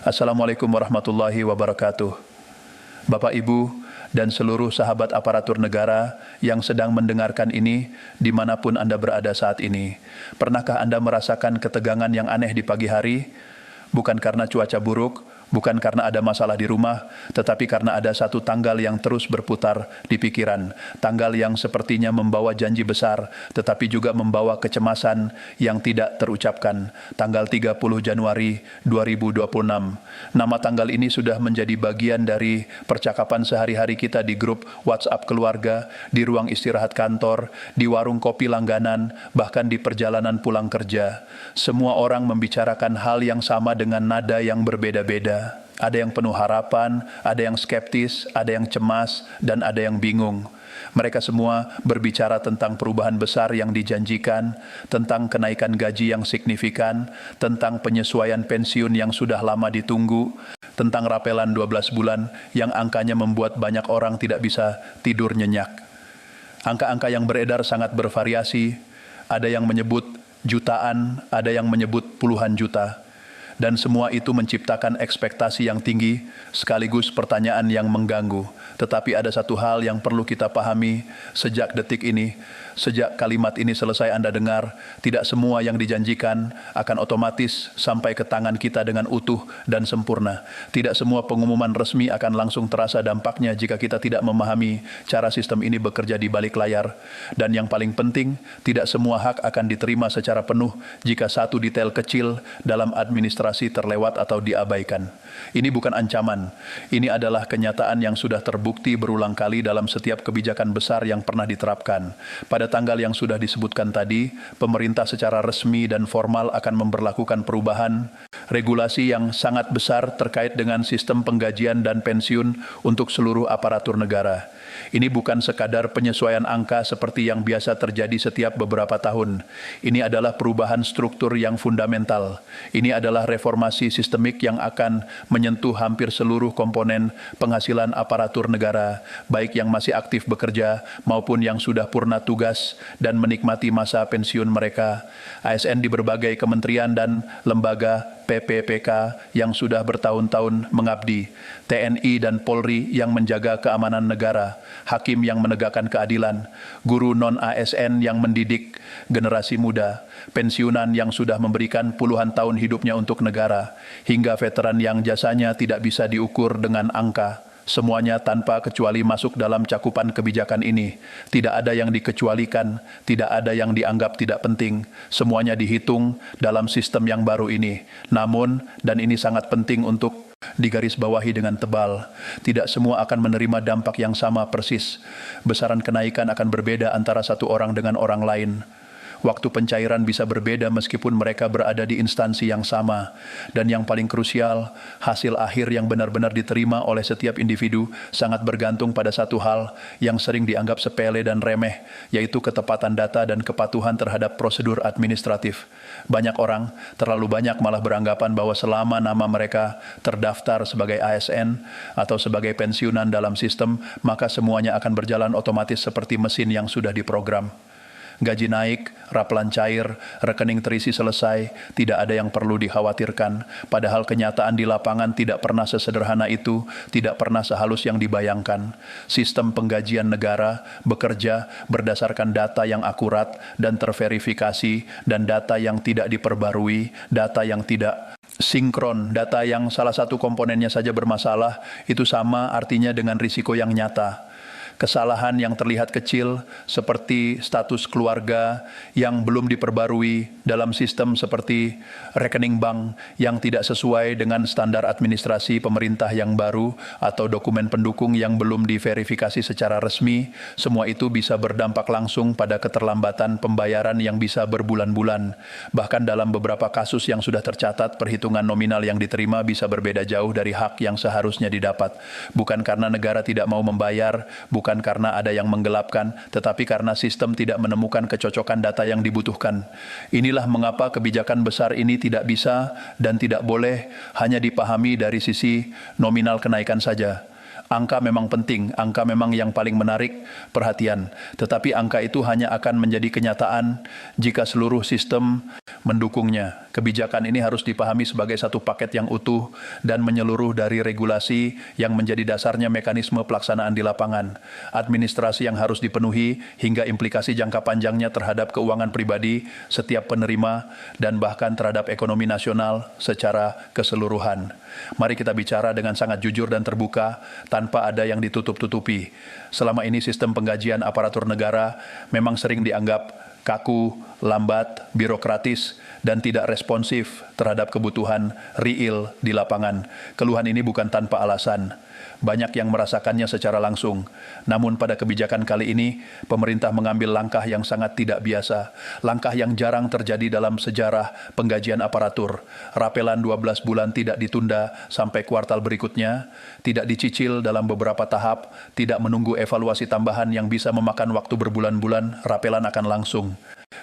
Assalamualaikum warahmatullahi wabarakatuh. Bapak, Ibu, dan seluruh sahabat aparatur negara yang sedang mendengarkan ini dimanapun Anda berada saat ini. Pernahkah Anda merasakan ketegangan yang aneh di pagi hari? Bukan karena cuaca buruk, bukan karena ada masalah di rumah, tetapi karena ada satu tanggal yang terus berputar di pikiran. Tanggal yang sepertinya membawa janji besar, tetapi juga membawa kecemasan yang tidak terucapkan. Tanggal 30 Januari 2026. Nama tanggal ini sudah menjadi bagian dari percakapan sehari-hari kita di grup WhatsApp keluarga, di ruang istirahat kantor, di warung kopi langganan, bahkan di perjalanan pulang kerja. Semua orang membicarakan hal yang sama dengan nada yang berbeda-beda. Ada yang penuh harapan, ada yang skeptis, ada yang cemas, dan ada yang bingung. Mereka semua berbicara tentang perubahan besar yang dijanjikan, tentang kenaikan gaji yang signifikan, tentang penyesuaian pensiun yang sudah lama ditunggu, tentang rapelan 12 bulan yang angkanya membuat banyak orang tidak bisa tidur nyenyak. Angka-angka yang beredar sangat bervariasi, ada yang menyebut jutaan, ada yang menyebut puluhan juta. Dan semua itu menciptakan ekspektasi yang tinggi, sekaligus pertanyaan yang mengganggu. Tetapi ada satu hal yang perlu kita pahami sejak detik ini, sejak kalimat ini selesai Anda dengar, tidak semua yang dijanjikan akan otomatis sampai ke tangan kita dengan utuh dan sempurna. Tidak semua pengumuman resmi akan langsung terasa dampaknya jika kita tidak memahami cara sistem ini bekerja di balik layar. Dan yang paling penting, tidak semua hak akan diterima secara penuh jika satu detail kecil dalam administrasi terlewat atau diabaikan. Ini bukan ancaman, ini adalah kenyataan yang sudah terbukti berulang kali dalam setiap kebijakan besar yang pernah diterapkan. Pada tanggal yang sudah disebutkan tadi, pemerintah secara resmi dan formal akan memberlakukan perubahan regulasi yang sangat besar terkait dengan sistem penggajian dan pensiun untuk seluruh aparatur negara. Ini bukan sekadar penyesuaian angka seperti yang biasa terjadi setiap beberapa tahun. Ini adalah perubahan struktur yang fundamental. Ini adalah reformasi sistemik yang akan menyentuh hampir seluruh komponen penghasilan aparatur negara, baik yang masih aktif bekerja maupun yang sudah purna tugas dan menikmati masa pensiun mereka. ASN di berbagai kementerian dan lembaga PPPK yang sudah bertahun-tahun mengabdi, TNI dan Polri yang menjaga keamanan negara, hakim yang menegakkan keadilan, guru non-ASN yang mendidik generasi muda, pensiunan yang sudah memberikan puluhan tahun hidupnya untuk negara, hingga veteran yang jasanya tidak bisa diukur dengan angka. Semuanya tanpa kecuali masuk dalam cakupan kebijakan ini. Tidak ada yang dikecualikan, tidak ada yang dianggap tidak penting. Semuanya dihitung dalam sistem yang baru ini. Namun, dan ini sangat penting untuk digarisbawahi dengan tebal, tidak semua akan menerima dampak yang sama persis. Besaran kenaikan akan berbeda antara satu orang dengan orang lain. Waktu pencairan bisa berbeda meskipun mereka berada di instansi yang sama. Dan yang paling krusial, hasil akhir yang benar-benar diterima oleh setiap individu sangat bergantung pada satu hal yang sering dianggap sepele dan remeh, yaitu ketepatan data dan kepatuhan terhadap prosedur administratif. Banyak orang, terlalu banyak malah beranggapan bahwa selama nama mereka terdaftar sebagai ASN atau sebagai pensiunan dalam sistem, maka semuanya akan berjalan otomatis seperti mesin yang sudah diprogram. Gaji naik, rapelan cair, rekening terisi selesai, tidak ada yang perlu dikhawatirkan. Padahal kenyataan di lapangan tidak pernah sesederhana itu, tidak pernah sehalus yang dibayangkan. Sistem penggajian negara bekerja berdasarkan data yang akurat dan terverifikasi, dan data yang tidak diperbarui, data yang tidak sinkron, data yang salah satu komponennya saja bermasalah, itu sama artinya dengan risiko yang nyata. Kesalahan yang terlihat kecil seperti status keluarga yang belum diperbarui dalam sistem seperti rekening bank yang tidak sesuai dengan standar administrasi pemerintah yang baru atau dokumen pendukung yang belum diverifikasi secara resmi, semua itu bisa berdampak langsung pada keterlambatan pembayaran yang bisa berbulan-bulan. Bahkan dalam beberapa kasus yang sudah tercatat, perhitungan nominal yang diterima bisa berbeda jauh dari hak yang seharusnya didapat. Bukan karena negara tidak mau membayar, bukan karena ada yang menggelapkan, tetapi karena sistem tidak menemukan kecocokan data yang dibutuhkan. Inilah mengapa kebijakan besar ini tidak bisa dan tidak boleh hanya dipahami dari sisi nominal kenaikan saja. Angka memang penting, angka memang yang paling menarik perhatian. Tetapi angka itu hanya akan menjadi kenyataan jika seluruh sistem mendukungnya. Kebijakan ini harus dipahami sebagai satu paket yang utuh dan menyeluruh dari regulasi yang menjadi dasarnya mekanisme pelaksanaan di lapangan, administrasi yang harus dipenuhi hingga implikasi jangka panjangnya terhadap keuangan pribadi setiap penerima dan bahkan terhadap ekonomi nasional secara keseluruhan. Mari kita bicara dengan sangat jujur dan terbuka, tanpa ada yang ditutup-tutupi. Selama ini sistem penggajian aparatur negara memang sering dianggap kaku, lambat, birokratis, dan tidak responsif terhadap kebutuhan real di lapangan. Keluhan ini bukan tanpa alasan. Banyak yang merasakannya secara langsung. Namun pada kebijakan kali ini, pemerintah mengambil langkah yang sangat tidak biasa. Langkah yang jarang terjadi dalam sejarah penggajian aparatur. Rapelan 12 bulan tidak ditunda sampai kuartal berikutnya, tidak dicicil dalam beberapa tahap, tidak menunggu evaluasi tambahan yang bisa memakan waktu berbulan-bulan, rapelan akan langsung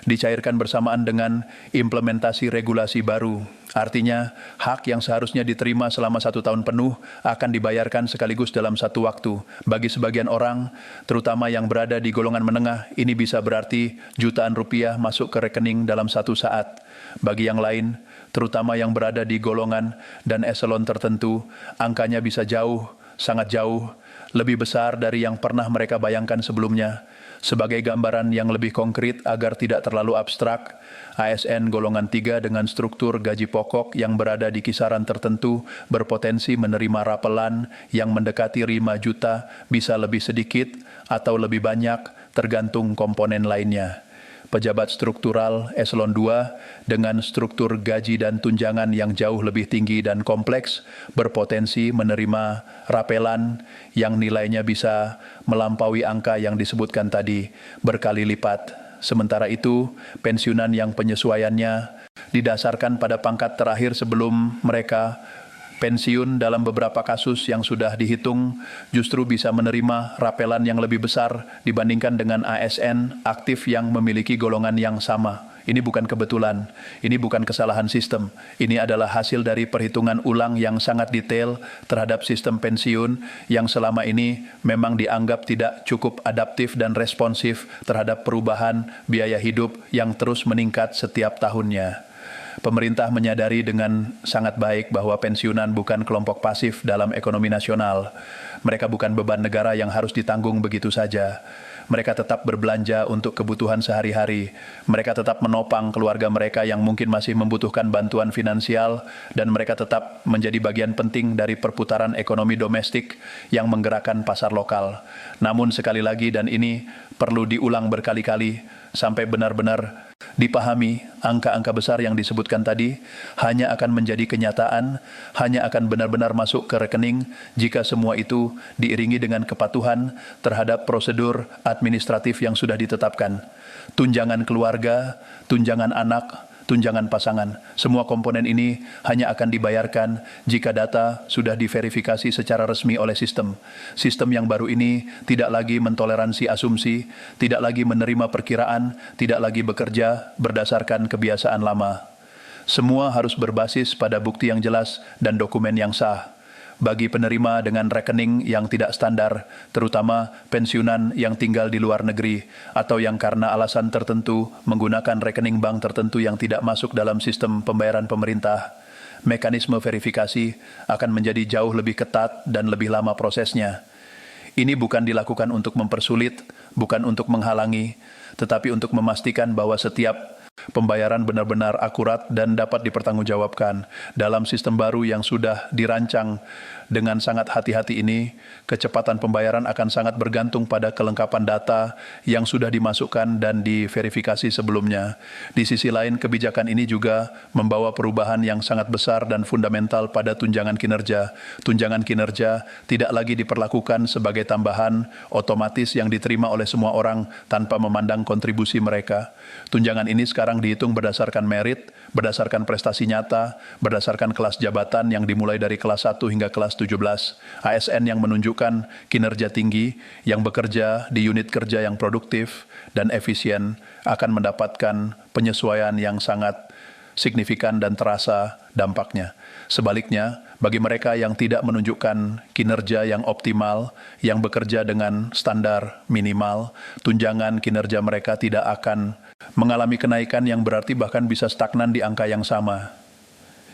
dicairkan bersamaan dengan implementasi regulasi baru. Artinya, hak yang seharusnya diterima selama 1 tahun penuh akan dibayarkan sekaligus dalam 1 waktu. Bagi sebagian orang, terutama yang berada di golongan menengah, ini bisa berarti jutaan rupiah masuk ke rekening dalam 1 saat. Bagi yang lain, terutama yang berada di golongan dan eselon tertentu, angkanya bisa jauh, sangat jauh, lebih besar dari yang pernah mereka bayangkan sebelumnya. Sebagai gambaran yang lebih konkret agar tidak terlalu abstrak, ASN golongan 3 dengan struktur gaji pokok yang berada di kisaran tertentu berpotensi menerima rapelan yang mendekati 5 juta, bisa lebih sedikit atau lebih banyak tergantung komponen lainnya. Pejabat struktural eselon 2 dengan struktur gaji dan tunjangan yang jauh lebih tinggi dan kompleks berpotensi menerima rapelan yang nilainya bisa melampaui angka yang disebutkan tadi berkali lipat. Sementara itu, pensiunan yang penyesuaiannya didasarkan pada pangkat terakhir sebelum mereka pensiun dalam beberapa kasus yang sudah dihitung justru bisa menerima rapelan yang lebih besar dibandingkan dengan ASN aktif yang memiliki golongan yang sama. Ini bukan kebetulan, ini bukan kesalahan sistem. Ini adalah hasil dari perhitungan ulang yang sangat detail terhadap sistem pensiun yang selama ini memang dianggap tidak cukup adaptif dan responsif terhadap perubahan biaya hidup yang terus meningkat setiap tahunnya. Pemerintah menyadari dengan sangat baik bahwa pensiunan bukan kelompok pasif dalam ekonomi nasional. Mereka bukan beban negara yang harus ditanggung begitu saja. Mereka tetap berbelanja untuk kebutuhan sehari-hari. Mereka tetap menopang keluarga mereka yang mungkin masih membutuhkan bantuan finansial, dan mereka tetap menjadi bagian penting dari perputaran ekonomi domestik yang menggerakkan pasar lokal. Namun sekali lagi, dan ini perlu diulang berkali-kali sampai benar-benar dipahami, angka-angka besar yang disebutkan tadi hanya akan menjadi kenyataan, hanya akan benar-benar masuk ke rekening jika semua itu diiringi dengan kepatuhan terhadap prosedur administratif yang sudah ditetapkan. Tunjangan keluarga, tunjangan anak, tunjangan pasangan, semua komponen ini hanya akan dibayarkan jika data sudah diverifikasi secara resmi oleh sistem. Sistem yang baru ini tidak lagi mentoleransi asumsi, tidak lagi menerima perkiraan, tidak lagi bekerja berdasarkan kebiasaan lama. Semua harus berbasis pada bukti yang jelas dan dokumen yang sah. Bagi penerima dengan rekening yang tidak standar, terutama pensiunan yang tinggal di luar negeri, atau yang karena alasan tertentu menggunakan rekening bank tertentu yang tidak masuk dalam sistem pembayaran pemerintah, mekanisme verifikasi akan menjadi jauh lebih ketat dan lebih lama prosesnya. Ini bukan dilakukan untuk mempersulit, bukan untuk menghalangi, tetapi untuk memastikan bahwa setiap pembayaran benar-benar akurat dan dapat dipertanggungjawabkan. Dalam sistem baru yang sudah dirancang dengan sangat hati-hati ini, kecepatan pembayaran akan sangat bergantung pada kelengkapan data yang sudah dimasukkan dan diverifikasi sebelumnya. Di sisi lain, kebijakan ini juga membawa perubahan yang sangat besar dan fundamental pada tunjangan kinerja. Tunjangan kinerja tidak lagi diperlakukan sebagai tambahan otomatis yang diterima oleh semua orang tanpa memandang kontribusi mereka. Tunjangan ini sekarang dihitung berdasarkan merit, berdasarkan prestasi nyata, berdasarkan kelas jabatan yang dimulai dari kelas 1 hingga kelas 17. ASN yang menunjukkan kinerja tinggi, yang bekerja di unit kerja yang produktif dan efisien akan mendapatkan penyesuaian yang sangat signifikan dan terasa dampaknya. Sebaliknya, Bagi mereka yang tidak menunjukkan kinerja yang optimal, yang bekerja dengan standar minimal, tunjangan kinerja mereka tidak akan mengalami kenaikan yang berarti bahkan bisa stagnan di angka yang sama.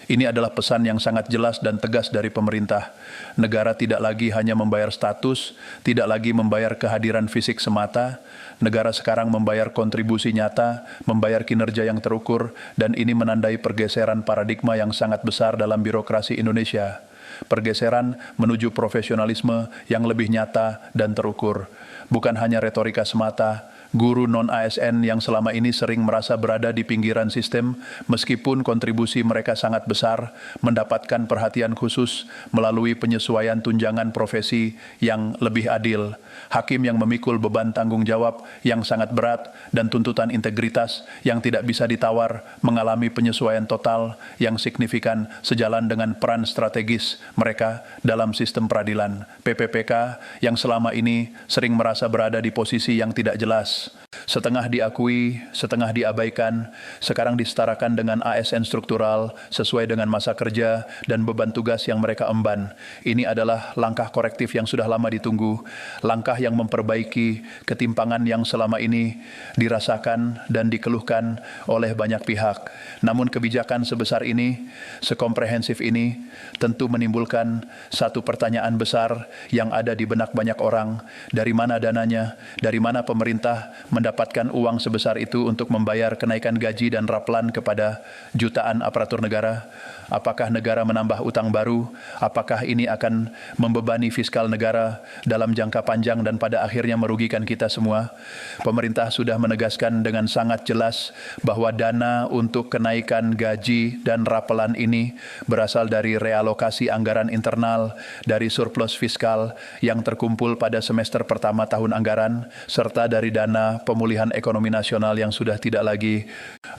Ini adalah pesan yang sangat jelas dan tegas dari pemerintah. Negara tidak lagi hanya membayar status, tidak lagi membayar kehadiran fisik semata. Negara sekarang membayar kontribusi nyata, membayar kinerja yang terukur, dan ini menandai pergeseran paradigma yang sangat besar dalam birokrasi Indonesia. Pergeseran menuju profesionalisme yang lebih nyata dan terukur. Bukan hanya retorika semata. Guru non-ASN yang selama ini sering merasa berada di pinggiran sistem, meskipun kontribusi mereka sangat besar, mendapatkan perhatian khusus melalui penyesuaian tunjangan profesi yang lebih adil. Hakim yang memikul beban tanggung jawab yang sangat berat dan tuntutan integritas yang tidak bisa ditawar mengalami penyesuaian total yang signifikan sejalan dengan peran strategis mereka dalam sistem peradilan. PPPK yang selama ini sering merasa berada di posisi yang tidak jelas. Setengah diakui, setengah diabaikan, sekarang disetarakan dengan ASN struktural sesuai dengan masa kerja dan beban tugas yang mereka emban. Ini adalah langkah korektif yang sudah lama ditunggu, langkah yang memperbaiki ketimpangan yang selama ini dirasakan dan dikeluhkan oleh banyak pihak. Namun kebijakan sebesar ini, sekomprehensif ini, tentu menimbulkan satu pertanyaan besar yang ada di benak banyak orang. Dari mana dananya? Dari mana pemerintah mendapatkan uang sebesar itu untuk membayar kenaikan gaji dan raplan kepada jutaan aparatur negara? Apakah negara menambah utang baru? Apakah ini akan membebani fiskal negara dalam jangka panjang dan pada akhirnya merugikan kita semua? Pemerintah sudah menegaskan dengan sangat jelas bahwa dana untuk kenaikan gaji dan rapelan ini berasal dari realokasi anggaran internal, dari surplus fiskal yang terkumpul pada semester pertama tahun anggaran, serta dari dana pemulihan ekonomi nasional yang sudah tidak lagi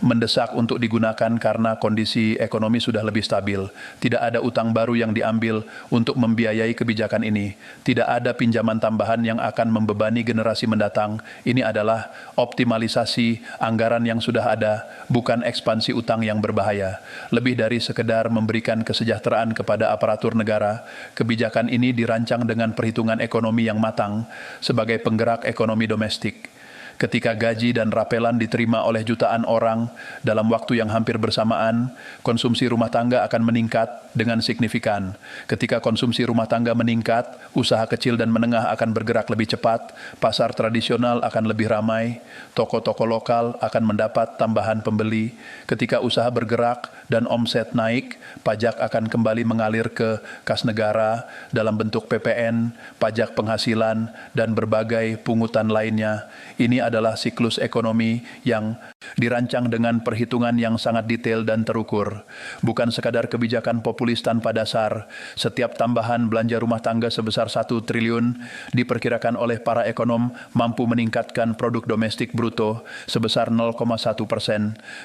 mendesak untuk digunakan karena kondisi ekonomi sudah lebih stabil. Tidak ada utang baru yang diambil untuk membiayai kebijakan ini. Tidak ada pinjaman tambahan yang akan membebani generasi mendatang. Ini adalah optimalisasi anggaran yang sudah ada, bukan ekspansi utang yang berbahaya. Lebih dari sekedar memberikan kesejahteraan kepada aparatur negara, kebijakan ini dirancang dengan perhitungan ekonomi yang matang sebagai penggerak ekonomi domestik. Ketika gaji dan rapelan diterima oleh jutaan orang dalam waktu yang hampir bersamaan, konsumsi rumah tangga akan meningkat dengan signifikan. Ketika konsumsi rumah tangga meningkat, usaha kecil dan menengah akan bergerak lebih cepat, pasar tradisional akan lebih ramai, toko-toko lokal akan mendapat tambahan pembeli. Ketika usaha bergerak dan omset naik, pajak akan kembali mengalir ke kas negara dalam bentuk PPN, pajak penghasilan, dan berbagai pungutan lainnya. Ini adalah siklus ekonomi yang dirancang dengan perhitungan yang sangat detail dan terukur. Bukan sekadar kebijakan populis tanpa dasar. Setiap tambahan belanja rumah tangga sebesar 1 triliun diperkirakan oleh para ekonom mampu meningkatkan produk domestik bruto sebesar 0,1%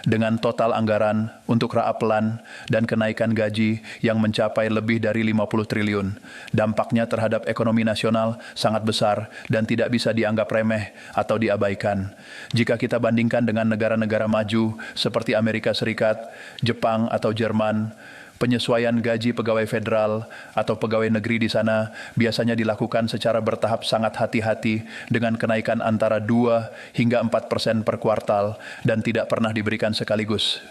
dengan total anggaran untuk rapelan dan kenaikan gaji yang mencapai lebih dari 50 triliun. Dampaknya terhadap ekonomi nasional sangat besar dan tidak bisa dianggap remeh atau diabaikan. Jika kita bandingkan dengan negara-negara maju seperti Amerika Serikat, Jepang, atau Jerman, penyesuaian gaji pegawai federal atau pegawai negeri di sana biasanya dilakukan secara bertahap sangat hati-hati dengan kenaikan antara 2 hingga 4% per kuartal dan tidak pernah diberikan sekaligus.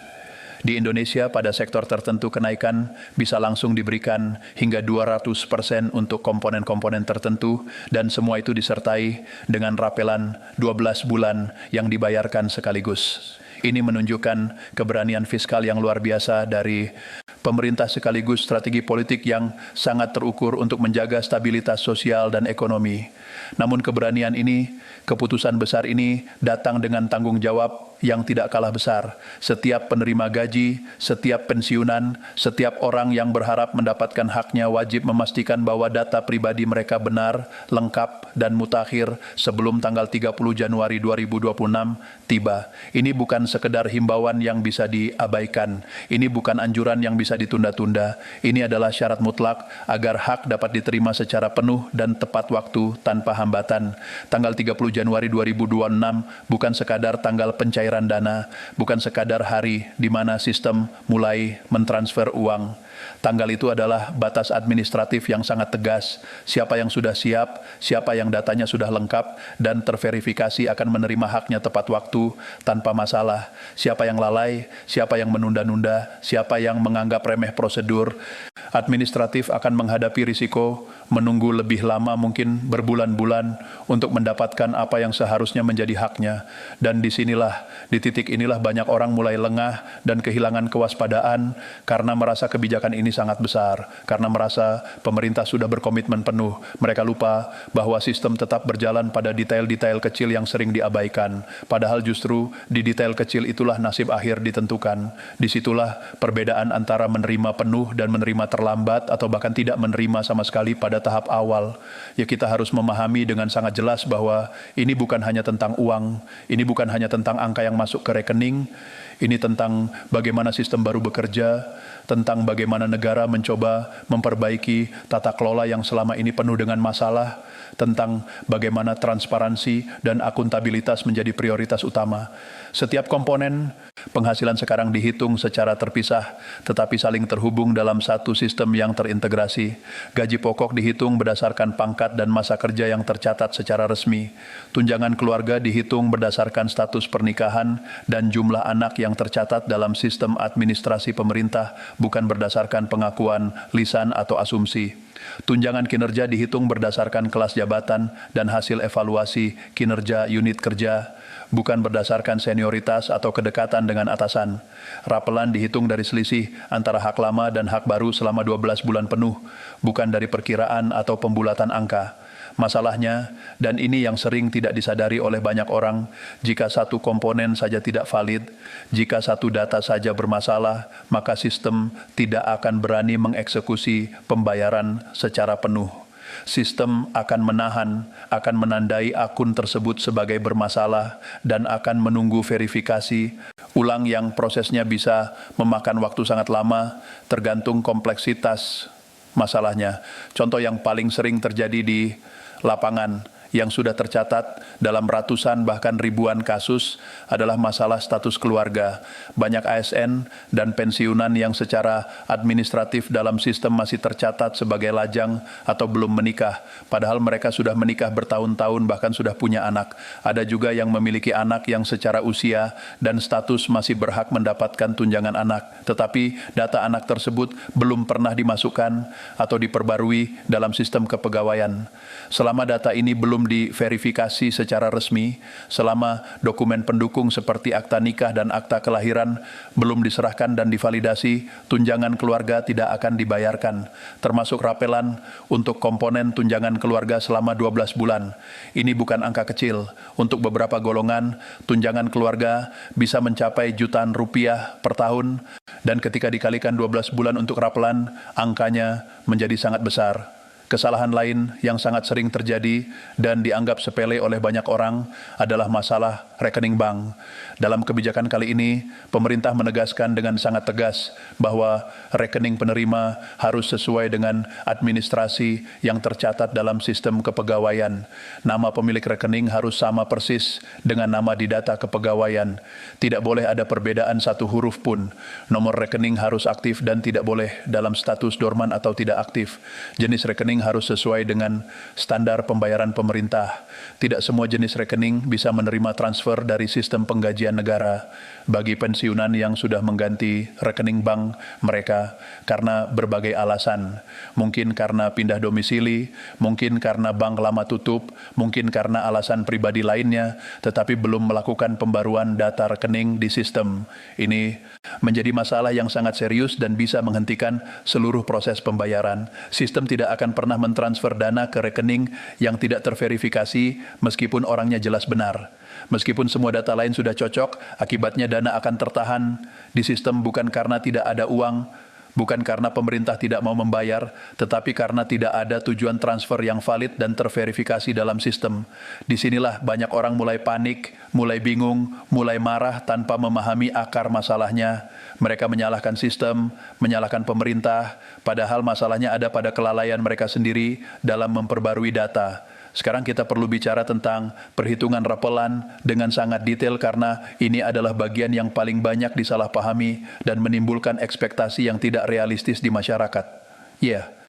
Di Indonesia, pada sektor tertentu kenaikan bisa langsung diberikan hingga 200% untuk komponen-komponen tertentu, dan semua itu disertai dengan rapelan 12 bulan yang dibayarkan sekaligus. Ini menunjukkan keberanian fiskal yang luar biasa dari pemerintah sekaligus strategi politik yang sangat terukur untuk menjaga stabilitas sosial dan ekonomi. Namun keberanian ini, keputusan besar ini datang dengan tanggung jawab yang tidak kalah besar. Setiap penerima gaji, setiap pensiunan, setiap orang yang berharap mendapatkan haknya wajib memastikan bahwa data pribadi mereka benar, lengkap, dan mutakhir sebelum tanggal 30 Januari 2026 tiba. Ini bukan sekedar himbauan yang bisa diabaikan. Ini bukan anjuran yang bisa ditunda-tunda. Ini adalah syarat mutlak agar hak dapat diterima secara penuh dan tepat waktu tanpa hambatan. Tanggal 30 Januari 2026 bukan sekadar tanggal pencairan aliran dana, bukan sekadar hari di mana sistem mulai mentransfer uang. Tanggal itu adalah batas administratif yang sangat tegas. Siapa yang sudah siap, siapa yang datanya sudah lengkap dan terverifikasi akan menerima haknya tepat waktu tanpa masalah. Siapa yang lalai, siapa yang menunda-nunda, siapa yang menganggap remeh prosedur administratif akan menghadapi risiko menunggu lebih lama, mungkin berbulan-bulan untuk mendapatkan apa yang seharusnya menjadi haknya. Dan di titik inilah banyak orang mulai lengah dan kehilangan kewaspadaan karena merasa kebijakan ini sangat besar, karena merasa pemerintah sudah berkomitmen penuh. Mereka lupa bahwa sistem tetap berjalan pada detail-detail kecil yang sering diabaikan. Padahal justru di detail kecil itulah nasib akhir ditentukan. Disitulah perbedaan antara menerima penuh dan menerima terlambat atau bahkan tidak menerima sama sekali pada tahap awal. Ya, kita harus memahami dengan sangat jelas bahwa ini bukan hanya tentang uang, ini bukan hanya tentang angka yang masuk ke rekening, ini tentang bagaimana sistem baru bekerja, tentang bagaimana negara mencoba memperbaiki tata kelola yang selama ini penuh dengan masalah, tentang bagaimana transparansi dan akuntabilitas menjadi prioritas utama. Setiap komponen penghasilan sekarang dihitung secara terpisah, tetapi saling terhubung dalam satu sistem yang terintegrasi. Gaji pokok dihitung berdasarkan pangkat dan masa kerja yang tercatat secara resmi. Tunjangan keluarga dihitung berdasarkan status pernikahan dan jumlah anak yang tercatat dalam sistem administrasi pemerintah, bukan berdasarkan pengakuan lisan atau asumsi. Tunjangan kinerja dihitung berdasarkan kelas jabatan dan hasil evaluasi kinerja unit kerja, bukan berdasarkan senioritas atau kedekatan dengan atasan. Rapelan dihitung dari selisih antara hak lama dan hak baru selama 12 bulan penuh, bukan dari perkiraan atau pembulatan angka. Masalahnya, dan ini yang sering tidak disadari oleh banyak orang, jika satu komponen saja tidak valid, jika satu data saja bermasalah, maka sistem tidak akan berani mengeksekusi pembayaran secara penuh. Sistem akan menahan, akan menandai akun tersebut sebagai bermasalah, dan akan menunggu verifikasi ulang yang prosesnya bisa memakan waktu sangat lama, tergantung kompleksitas masalahnya. Contoh yang paling sering terjadi di lapangan yang sudah tercatat dalam ratusan bahkan ribuan kasus adalah masalah status keluarga. Banyak ASN dan pensiunan yang secara administratif dalam sistem masih tercatat sebagai lajang atau belum menikah, padahal mereka sudah menikah bertahun-tahun bahkan sudah punya anak. Ada juga yang memiliki anak yang secara usia dan status masih berhak mendapatkan tunjangan anak, tetapi data anak tersebut belum pernah dimasukkan atau diperbarui dalam sistem kepegawaian. Selama data ini belum diverifikasi secara resmi, selama dokumen pendukung seperti akta nikah dan akta kelahiran belum diserahkan dan divalidasi, tunjangan keluarga tidak akan dibayarkan, termasuk rapelan untuk komponen tunjangan keluarga selama 12 bulan. Ini bukan angka kecil. Untuk beberapa golongan, tunjangan keluarga bisa mencapai jutaan rupiah per tahun, dan ketika dikalikan 12 bulan untuk rapelan, angkanya menjadi sangat besar. Kesalahan lain yang sangat sering terjadi dan dianggap sepele oleh banyak orang adalah masalah rekening bank. Dalam kebijakan kali ini, pemerintah menegaskan dengan sangat tegas bahwa rekening penerima harus sesuai dengan administrasi yang tercatat dalam sistem kepegawaian. Nama pemilik rekening harus sama persis dengan nama di data kepegawaian. Tidak boleh ada perbedaan satu huruf pun. Nomor rekening harus aktif dan tidak boleh dalam status dorman atau tidak aktif. Jenis rekening harus sesuai dengan standar pembayaran pemerintah. Tidak semua jenis rekening bisa menerima transfer dari sistem penggajian negara. Bagi pensiunan yang sudah mengganti rekening bank mereka karena berbagai alasan, mungkin karena pindah domisili, mungkin karena bank lama tutup, mungkin karena alasan pribadi lainnya, tetapi belum melakukan pembaruan data rekening di sistem. Ini menjadi masalah yang sangat serius dan bisa menghentikan seluruh proses pembayaran. Sistem tidak akan pernah mentransfer dana ke rekening yang tidak terverifikasi meskipun orangnya jelas benar. Meskipun semua data lain sudah cocok, akibatnya dana akan tertahan di sistem bukan karena tidak ada uang, bukan karena pemerintah tidak mau membayar, tetapi karena tidak ada tujuan transfer yang valid dan terverifikasi dalam sistem. Disinilah banyak orang mulai panik, mulai bingung, mulai marah tanpa memahami akar masalahnya. Mereka menyalahkan sistem, menyalahkan pemerintah, padahal masalahnya ada pada kelalaian mereka sendiri dalam memperbarui data. Sekarang kita perlu bicara tentang perhitungan rapelan dengan sangat detail karena ini adalah bagian yang paling banyak disalahpahami dan menimbulkan ekspektasi yang tidak realistis di masyarakat. Ya,